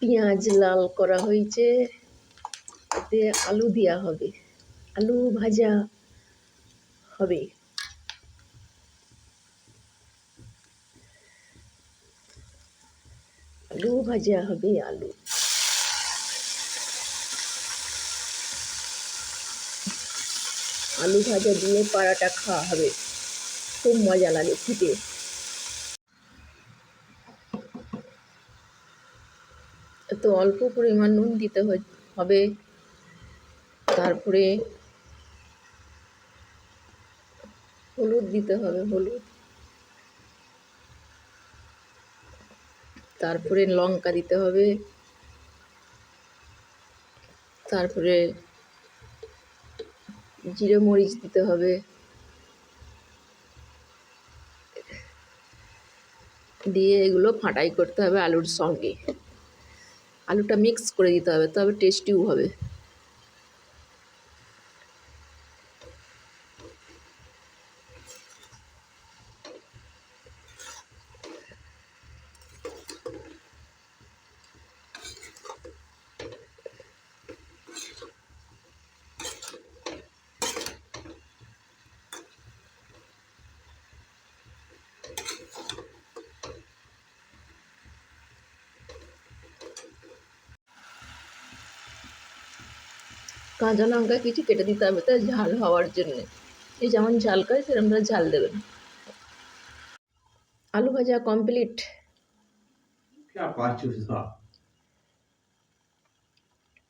পেঁয়াজ লাল করা হয়েছে, এতে আলু দেওয়া হবে, আলু ভাজা হবে। আলু ভাজা হবে, আলু আলু ভাজা দিয়ে পরাটা খাওয়া হবে, খুব মজা লাগে খেতে। এত অল্প পরিমাণ নুন দিতে হবে, তারপরে হলুদ দিতে হবে, হলুদ, তারপরে লঙ্কা দিতে হবে, তারপরে জিরে মরিচ দিতে হবে, দিয়ে এগুলো ফাটাই করতে হবে আলুর সঙ্গে। আলুটা মিক্স করে দিতে হবে, তবে টেস্টিও হবে। কাঁচা লঙ্কা কিছু কেটে দিতে হবে, তাই ঝাল হওয়ার জন্য। এই যেমন ঝাল খায় সেরকম ঝাল দেবেন। আলু ভাজা কমপ্লিট।